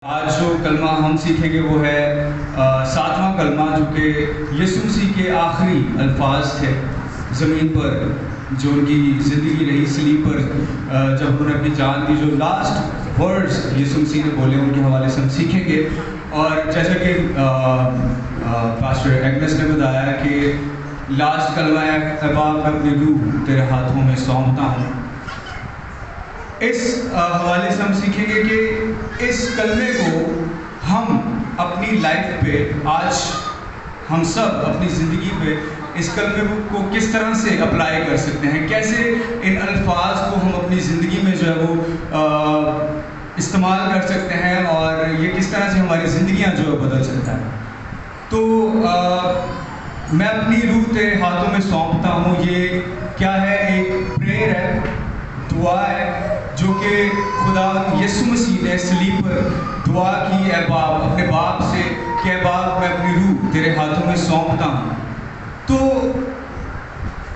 آج جو کلمہ ہم سیکھیں گے وہ ہے ساتواں کلمہ، جو کہ یسوع مسیح کے آخری الفاظ تھے زمین پر، جو ان کی زندگی رہی صلیب پر، جب انہوں نے اپنی جان دی، جو لاسٹ ورڈز یسوع مسیح نے بولے ان کے حوالے سے ہم سیکھیں گے۔ اور جیسا کہ پاسٹر ایگنس نے بتایا کہ لاسٹ کلمہ ہے اے باپ میں اپنی روح تیرے ہاتھوں میں سونپتا ہوں۔ اس حوالے سے ہم سیکھیں گے کہ اس کلمے کو ہم اپنی لائف پہ، آج ہم سب اپنی زندگی پہ اس کلمے کو کس طرح سے اپلائی کر سکتے ہیں، کیسے ان الفاظ کو ہم اپنی زندگی میں جو ہے وہ استعمال کر سکتے ہیں، اور یہ کس طرح سے ہماری زندگیاں جو ہے بدل سکتا ہے۔ تو میں اپنی روح تیرے ہاتھوں میں سونپتا ہوں، یہ کیا ہے؟ ایک پریئر ہے، دعا ہے، جو کہ خدا یسوع مسیح نے صلیب پر دعا کی، اے باپ، اپنے باپ سے کہ اے باپ میں اپنی روح تیرے ہاتھوں میں سونپتا ہوں۔ تو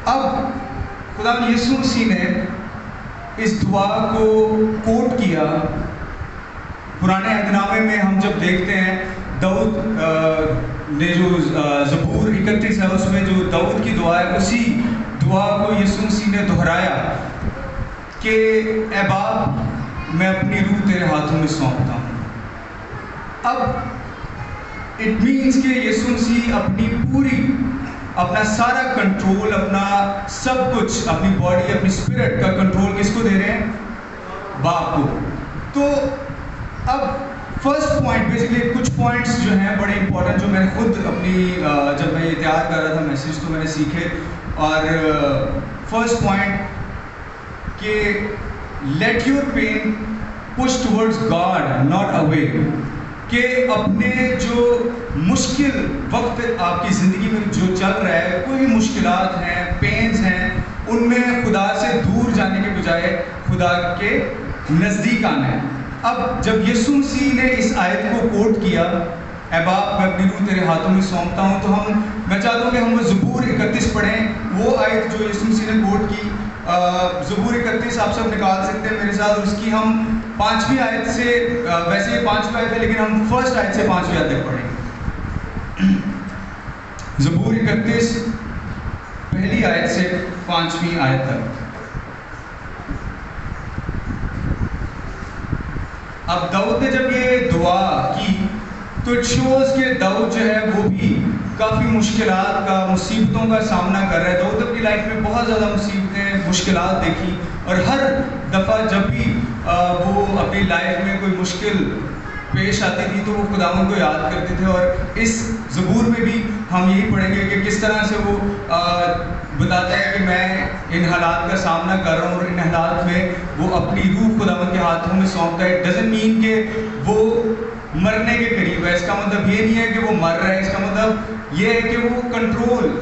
اب خدا یسوع مسیح نے اس دعا کو کوٹ کیا۔ پرانے عہد نامے میں ہم جب دیکھتے ہیں، داؤد نے جو زبور 31 ہے، اس میں جو داؤد کی دعا ہے، اسی دعا کو یسوع مسیح نے دہرایا کہ اے باپ میں اپنی روح تیرے ہاتھوں میں سونپتا ہوں۔ اب اٹ مینس کہ یسوع مسیح اپنا سارا کنٹرول، اپنا سب کچھ، اپنی باڈی، اپنی اسپرٹ کا کنٹرول کس کو دے رہے ہیں؟ باپ کو۔ تو اب فرسٹ پوائنٹ، بیسکلی کچھ پوائنٹس جو ہیں بڑے امپورٹنٹ، جو میں نے خود اپنی جب میں یہ تیار کر رہا تھا میسیج، تو میں نے سیکھے۔ اور فرسٹ پوائنٹ کہ let your pen push towards God not away, کہ اپنے جو مشکل وقت آپ کی زندگی میں جو چل رہا ہے، کوئی بھی مشکلات ہیں، پینز ہیں، ان میں خدا سے دور جانے کے بجائے خدا کے نزدیک آنا ہے۔ اب جب یسوع مسیح نے اس آیت کو کوٹ کیا، اے باپ میں اپنی روح تیرے ہاتھوں میں سونپتا ہوں، تو میں چاہتا ہوں کہ ہم وہ زبور 31 پڑھیں، وہ آیت جو یسوع مسیح نے کوٹ کی۔ زبور 31 آپ سب نکال سکتے ہیں میرے ساتھ، اس کی ہم 5ویں آیت سے، ویسے یہ 5ویں آیت ہے لیکن ہم فرسٹ آیت سے 5ویں آیت تک پڑھیں گے۔ زبور 31 پہلی آیت سے 5ویں آیت تک۔ اب داؤد نے جب یہ دعا کی تو اٹ شوز کہ داؤد جو ہے وہ بھی کافی مشکلات کا، مصیبتوں کا سامنا کر رہا ہے۔ داؤد اپنی لائف میں بہت زیادہ مصیبتیں، مشکلات دیکھی، اور ہر دفعہ جب بھی وہ اپنی لائف میں کوئی مشکل پیش آتی تھی تو وہ خداوند کو یاد کرتے تھے۔ اور اس زبور میں بھی ہم یہی پڑھیں گے کہ کس طرح سے وہ بتاتا ہے کہ میں ان حالات کا سامنا کر رہا ہوں، اور ان حالات میں وہ اپنی روح خداوند کے ہاتھوں میں سونپتا ہے۔ ڈزنٹ مین کہ وہ مرنے کے قریب ہے، اس کا مطلب یہ نہیں ہے کہ وہ مر رہا ہے، اس کا مطلب یہ ہے کہ وہ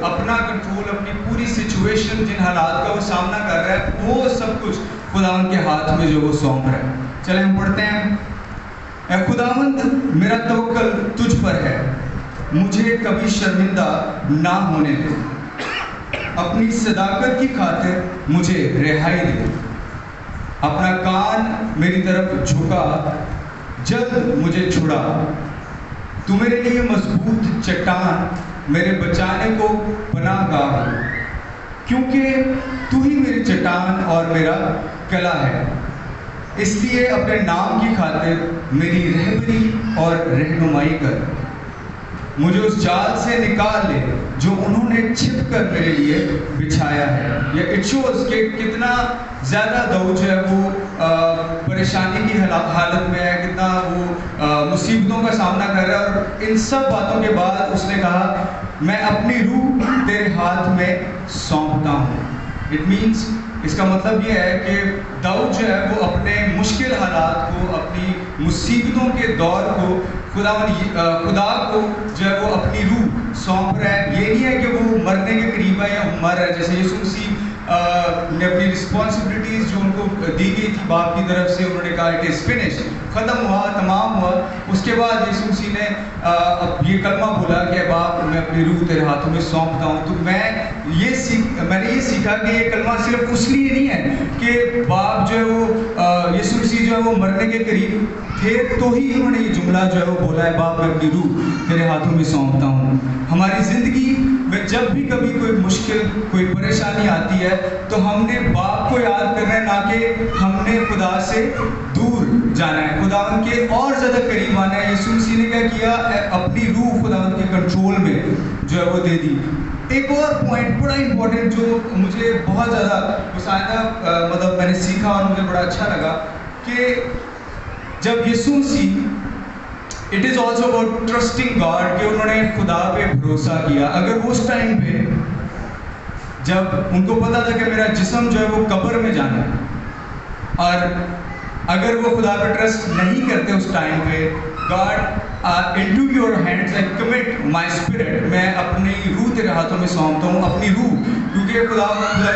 اپنا کنٹرول، اپنی پوری سچویشن، جن حالات کا وہ سامنا کر رہا ہے، وہ سب کچھ خداوند کے ہاتھ میں جو وہ سونپ رہا ہے۔ چلیں ہم پڑھتے ہیں۔ اے خداوند میرا توکل تجھ پر ہے، مجھے کبھی شرمندہ نہ ہونے دے، اپنی صداقت کی خاطر مجھے رہائی دے، اپنا کان میری طرف جھکا، جلد مجھے چھڑا، تو میرے لیے مضبوط چٹان، میرے بچانے کو پناہ گاہ ہو، کیونکہ تو ہی میری چٹان اور میرا قلعہ ہے، اس لیے اپنے نام کی خاطر میری رہبری اور رہنمائی کر، مجھے اس جال سے نکال لے جو انہوں نے چھپ کر میرے لیے بچھایا ہے۔ یہ اٹ شوز کہ کتنا زیادہ داؤد جو ہے وہ پریشانی کی حالت میں ہے، کتنا وہ مصیبتوں کا سامنا کر رہا ہے، اور ان سب باتوں کے بعد اس نے کہا میں اپنی روح تیرے ہاتھ میں سونپتا ہوں۔ اٹ مینس، اس کا مطلب یہ ہے کہ داؤد جو ہے وہ اپنے مشکل حالات کو، اپنی مصیبتوں کے دور کو خدا کو جو ہے وہ اپنی روح سونپ رہا ہے۔ یہ نہیں ہے کہ وہ مرنے کے قریب ہے یا مر رہا ہے، جیسے یسوع مسیح نے اپنی رسپانسبلٹیز جو ان کو دی گئی تھی باپ کی طرف سے، انہوں نے کہا اٹ از فنش، ختم ہوا، تمام ہوا. اس کے بعد یسوع مسیح نے یہ کلمہ بولا کہ باپ میں اپنی روح تیرے ہاتھوں میں سونپتا ہوں. تو میں نے یہ سیکھا کہ یہ کلمہ صرف اس لیے نہیں ہے کہ باپ جو ہے وہ یسوع مسیح جو ہے وہ مرنے کے قریب تھے تو ہی انہوں نے یہ جملہ جو ہے وہ بولا ہے باپ میں اپنی روح تیرے ہاتھوں میں سونپتا ہوں. ہماری زندگی میں جب بھی کبھی کوئی مشکل کوئی پریشانی آتی ہے تو ہم نے باپ کو یاد کرنا ہے، نہ کہ ہم نے خدا سے دور جانا ہے، خدا ان کے اور زیادہ قریب آنا ہے. یسوع مسیح نے کیا کیا؟ اپنی روح خدا ان کے کنٹرول میں جو ہے وہ دے دی. ایک اور پوائنٹ بڑا امپورٹنٹ جو مجھے بہت زیادہ مشاہدہ مطلب میں نے سیکھا اور مجھے بڑا اچھا لگا کہ جب یسوع مسیح it is also about trusting God کہ انہوں نے خدا پہ بھروسہ کیا. اگر اس ٹائم پہ جب ان کو پتا تھا کہ میرا جسم جو ہے وہ قبر میں جانا ہے اور اگر وہ خدا پہ ٹرسٹ نہیں کرتے اس ٹائم پہ، God into your hands I commit my spirit، میں اپنی روح تیرے ہاتھوں میں سونپتا ہوں، اپنی روح، کیونکہ خدا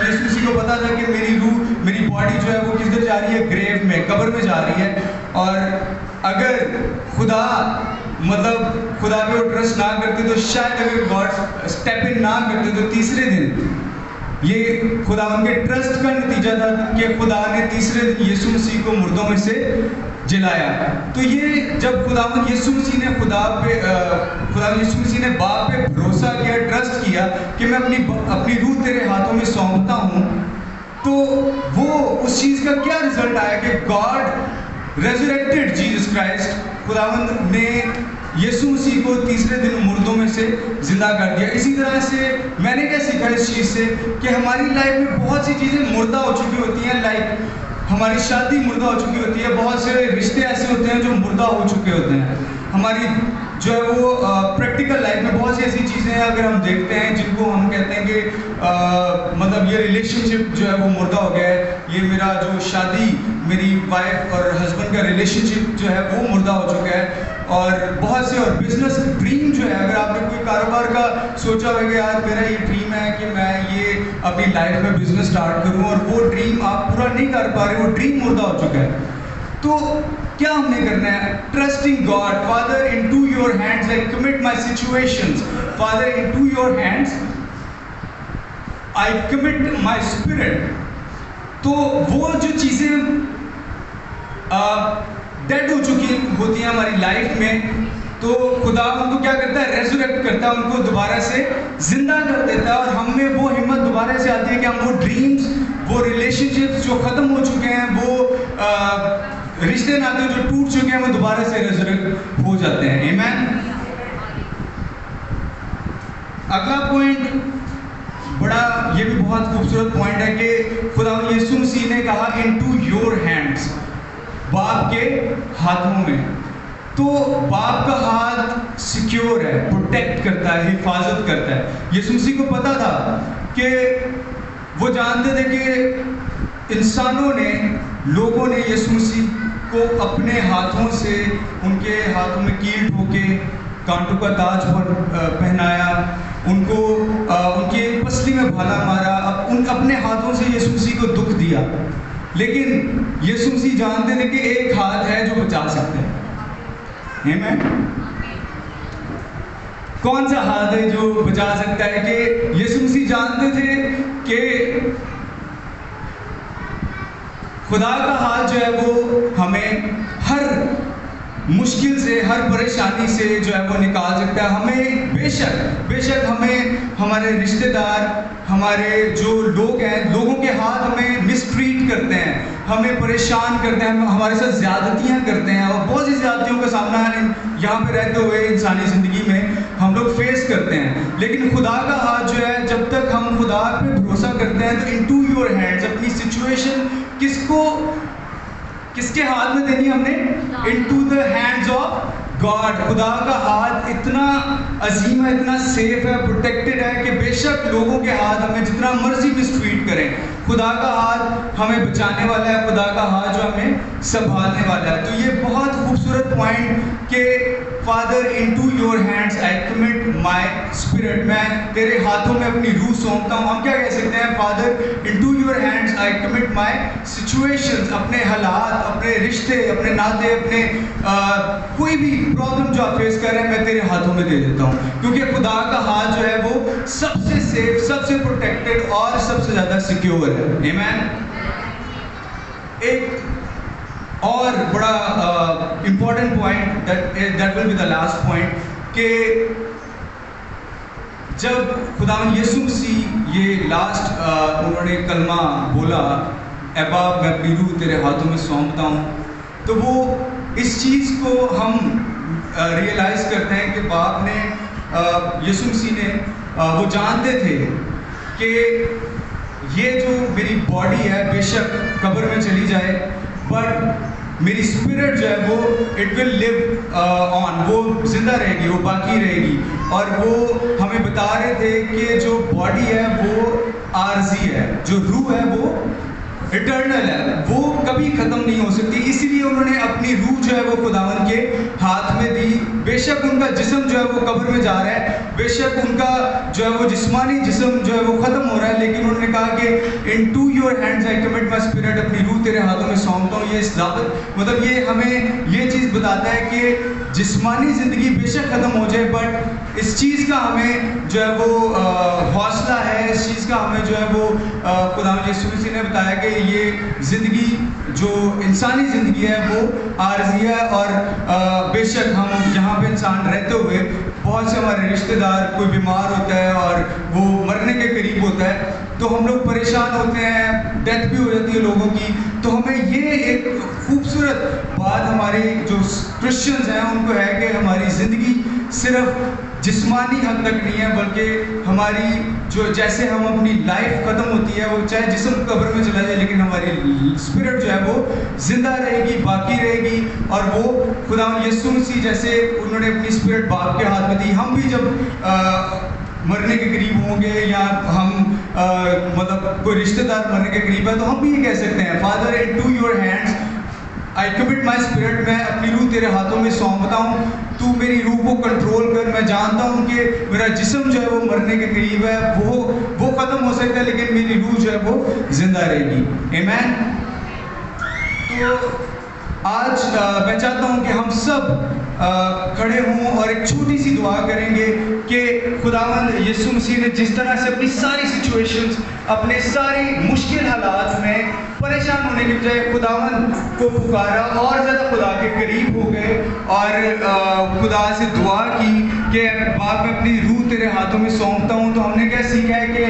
یسوع مسیح کو پتا تھا کہ میری روح میری باڈی جو ہے وہ کس طرح جا رہی ہے؟ گریو میں، قبر میں جا رہی ہے. اور اگر خدا خدا پہ وہ ٹرسٹ نہ کرتے تو شاید اگر گاڈ اسٹیپ ان نہ کرتے تو تیسرے دن یہ خدا ان کے ٹرسٹ کا نتیجہ تھا کہ خدا نے تیسرے دن یسوع مسیح کو مردوں میں سے جلایا. تو یہ جب خداوند یسوع مسیح نے خداوند یسوع مسیح نے باپ پہ بھروسہ کیا، ٹرسٹ کیا کہ میں اپنی روح تیرے ہاتھوں میں سونپتا ہوں، تو وہ اس چیز کا کیا رزلٹ آیا کہ گاڈ ریزریکٹڈ جیسس کرائسٹ، خداوند نے یسوع مسیح کو تیسرے دن مردوں میں سے زندہ کر دیا. اسی طرح سے میں نے کیا سیکھا اس چیز سے کہ ہماری لائف میں بہت سی چیزیں مردہ ہو چکی ہوتی ہیں. لائک ہماری شادی مردہ ہو چکی ہوتی ہے، بہت سے رشتے ایسے ہوتے ہیں جو مردہ ہو چکے ہوتے ہیں. ہماری جو ہے وہ پریکٹیکل لائف میں بہت سی ایسی چیزیں ہیں اگر ہم دیکھتے ہیں جن کو ہم کہتے ہیں کہ مطلب یہ ریلیشن شپ جو ہے وہ مردہ ہو گیا ہے، یہ میرا جو شادی میری وائف اور ہسبینڈ کا ریلیشن شپ جو ہے وہ مردہ ہو چکا ہے. اور بہت سے اور بزنس ڈریم جو ہے، اگر آپ نے کوئی کاروبار کا سوچا ہوگا کہ یار میرا یہ ڈریم ہے کہ میں یہ اپنی لائف میں بزنس اسٹارٹ کروں اور وہ ڈریم آپ پورا نہیں کر پا رہے، وہ ڈریم مردہ ہو چکا ہے. تو کیا ہم نے کرنا ہے؟ Trusting God. Father into your hands I commit my situations, father into your hands I commit my spirit. تو وہ جو چیزیں ڈیڈ ہو چکی ہوتی ہیں ہماری لائف میں، تو خدا ان کو کیا کرتا ہے؟ ریزوریکٹ کرتا ہے، ان کو دوبارہ سے زندہ کر دیتا ہے. اور ہم میں وہ ہمت دوبارہ سے آتی ہے کہ ہم وہ ڈریمز، وہ ریلیشن شپس جو ختم ہو چکے ہیں، وہ رشتے ناطے جو ٹوٹ چکے ہیں، وہ دوبارہ سے ریزوریکٹ ہو جاتے ہیں. آمین. اگلا پوائنٹ بڑا یہ بھی بہت خوبصورت پوائنٹ ہے کہ خدا یسوع مسیح نے کہا انٹو یور ہینڈز، باپ کے ہاتھوں میں. تو باپ کا ہاتھ سیکیور ہے، پروٹیکٹ کرتا ہے، حفاظت کرتا ہے. یسوع مسیح کو پتا تھا کہ وہ جانتے تھے کہ انسانوں نے، لوگوں نے یسوع مسیح کو اپنے ہاتھوں سے، ان کے ہاتھوں میں کیل ٹھوکے، کانٹوں کا تاج پہنایا، ان کو ان کی پسلی میں بھالا مارا، اپنے ہاتھوں سے یسوع مسیح کو دکھ دیا. لیکن یسوع مسیح جانتے تھے کہ ایک ہاتھ ہے جو بچا سکتے ہیں. آمین. کون سا ہاتھ ہے جو بچا سکتا ہے؟ کہ یسوع مسیح جانتے تھے کہ خدا کا ہاتھ جو ہے وہ ہمیں ہر مشکل سے، ہر پریشانی سے جو ہے وہ نکال سکتا ہے. ہمیں بے شک ہمیں ہمارے رشتہ دار، ہمارے جو لوگ ہیں، لوگوں کے ہاتھ ہمیں مسٹریٹ کرتے ہیں، ہمیں پریشان کرتے ہیں، ہمارے ساتھ زیادتیاں کرتے ہیں، اور بہت سی زیادتیوں کا سامنا یہاں پہ رہتے ہوئے انسانی زندگی میں ہم لوگ فیس کرتے ہیں. لیکن خدا کا ہاتھ جو ہے، جب تک ہم خدا پہ بھروسہ کرتے ہیں تو انٹو یور ہینڈز، اپنی سچویشن کس کے ہاتھ میں دینی ہم نے؟ Into the hands of God. خدا کا ہاتھ اتنا عظیم ہے، اتنا سیف ہے، پروٹیکٹڈ ہے کہ بے شک لوگوں کے ہاتھ ہمیں جتنا مرضی مسٹریٹ کریں، خدا کا ہاتھ ہمیں بچانے والا ہے، خدا کا ہاتھ جو ہمیں سنبھالنے والا ہے. تو یہ بہت خوبصورت پوائنٹ کہ father into your hands I commit my spirit, میں تیرے ہاتھوں میں اپنی روح سونپتا ہوں. ہم کیا کہہ سکتے ہیں؟ Father into your hands I commit my situations, اپنے حالات، اپنے رشتے، اپنے ناطے، اپنے کوئی بھی پرابلم جو آپ فیس کر رہے ہیں میں تیرے ہاتھوں میں دے دیتا ہوں. کیونکہ خدا کا ہاتھ جو ہے وہ سب سے سیف، سب سے پروٹیکٹڈ اور سب سے زیادہ سیکیور ہے. آمین. ایک اور بڑا important point that will be the last point کہ جب خداوند یسوع مسیح یہ لاسٹ انہوں نے کلمہ بولا، اے باپ میں اپنی روح تیرے ہاتھوں میں سونپتا ہوں، تو وہ اس چیز کو ہم ریئلائز کرتے ہیں کہ باپ نے یسوع مسیح نے وہ جانتے تھے کہ یہ جو میری باڈی ہے بے شک قبر میں چلی جائے، بٹ میری اسپرٹ جو ہے وہ اٹ ول لیو آن، وہ زندہ رہے گی، وہ باقی رہے گی. اور وہ ہمیں بتا رہے تھے کہ جو باڈی ہے وہ عارضی ہے، جو روح ہے وہ اٹرنل ہے، وہ کبھی ختم نہیں ہو سکتی. اسی لیے انہوں نے اپنی روح جو ہے وہ خداوند کے ہاتھ میں دی. بے شک ان کا جسم جو ہے وہ قبر میں جا رہا ہے، بے شک ان کا جو ہے وہ جسمانی جسم جو ہے وہ ختم ہو رہا ہے، لیکن انہوں نے کہا کہ into your hands I commit my spirit, اپنی روح تیرے ہاتھوں میں سونپتا ہوں. یہ ثابت مطلب یہ ہمیں یہ چیز بتاتا ہے کہ جسمانی زندگی بے شک ختم ہو جائے، بٹ اس چیز کا ہمیں جو ہے وہ حوصلہ ہے، اس چیز کا ہمیں جو ہے وہ خداوند یسوع مسیح نے بتایا کہ یہ زندگی جو انسانی زندگی ہے وہ عارضی ہے. اور بے شک ہم یہاں پہ انسان رہتے ہوئے بہت سے ہمارے رشتہ دار کوئی بیمار ہوتا ہے اور وہ مرنے کے قریب ہوتا ہے تو ہم لوگ پریشان ہوتے ہیں، ڈیتھ بھی ہو جاتی ہے لوگوں کی. تو ہمیں یہ ایک خوبصورت بات ہمارے جو کرسچنز ہیں ان کو ہے کہ ہماری زندگی صرف جسمانی حد تک نہیں ہے، بلکہ ہماری جو جیسے ہم اپنی لائف ختم ہوتی ہے، وہ چاہے جسم قبر میں چلا جائے لیکن ہماری اسپرٹ جو ہے وہ زندہ رہے گی، باقی رہے گی. اور وہ خداوند یسوع مسیح جیسے انہوں نے اپنی اسپرٹ باپ کے ہاتھ میں دی، ہم بھی جب مرنے کے قریب ہوں گے یا ہم مطلب کوئی رشتہ دار مرنے کے قریب ہے تو ہم بھی یہ کہہ سکتے ہیں father into your hands I commit my spirit, میں اپنی روح تیرے ہاتھوں میں سونپتا ہوں، تو میری روح کو کنٹرول کر. میں جانتا ہوں کہ میرا جسم جو ہے وہ مرنے کے قریب ہے، وہ ختم ہو سکتا ہے لیکن میری روح جو ہے وہ زندہ رہے گی. آمین. تو آج میں چاہتا ہوں کہ ہم سب کھڑے ہوں اور ایک چھوٹی سی دعا کریں گے کہ خداوند یسوع مسیح نے جس طرح سے اپنی ساری سچویشنز، اپنے ساری مشکل حالات میں پریشان ہونے کے بجائے خداوند کو پکارا اور زیادہ خدا کے قریب ہو گئے اور خدا سے دعا کی کہ باپ میں اپنی روح تیرے ہاتھوں میں سونپتا ہوں. تو ہم نے کیا سیکھا ہے کہ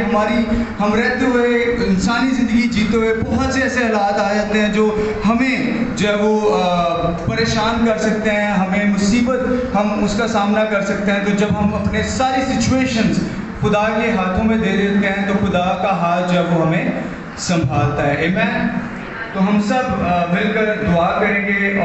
ہم رہتے ہوئے انسانی زندگی جیتے ہوئے بہت سے ایسے حالات آ جاتے ہیں جو ہمیں جو ہے وہ پریشان کر سکتے ہیں، ہمیں مصیبت ہم اس کا سامنا کر سکتے ہیں. تو جب ہم اپنے ساری سچویشنز خدا کے ہاتھوں میں دے دیتے ہیں تو خدا کا ہاتھ جو ہے وہ ہمیں سنبھالتا ہے. آمین. تو ہم سب مل کر دعا کریں گے.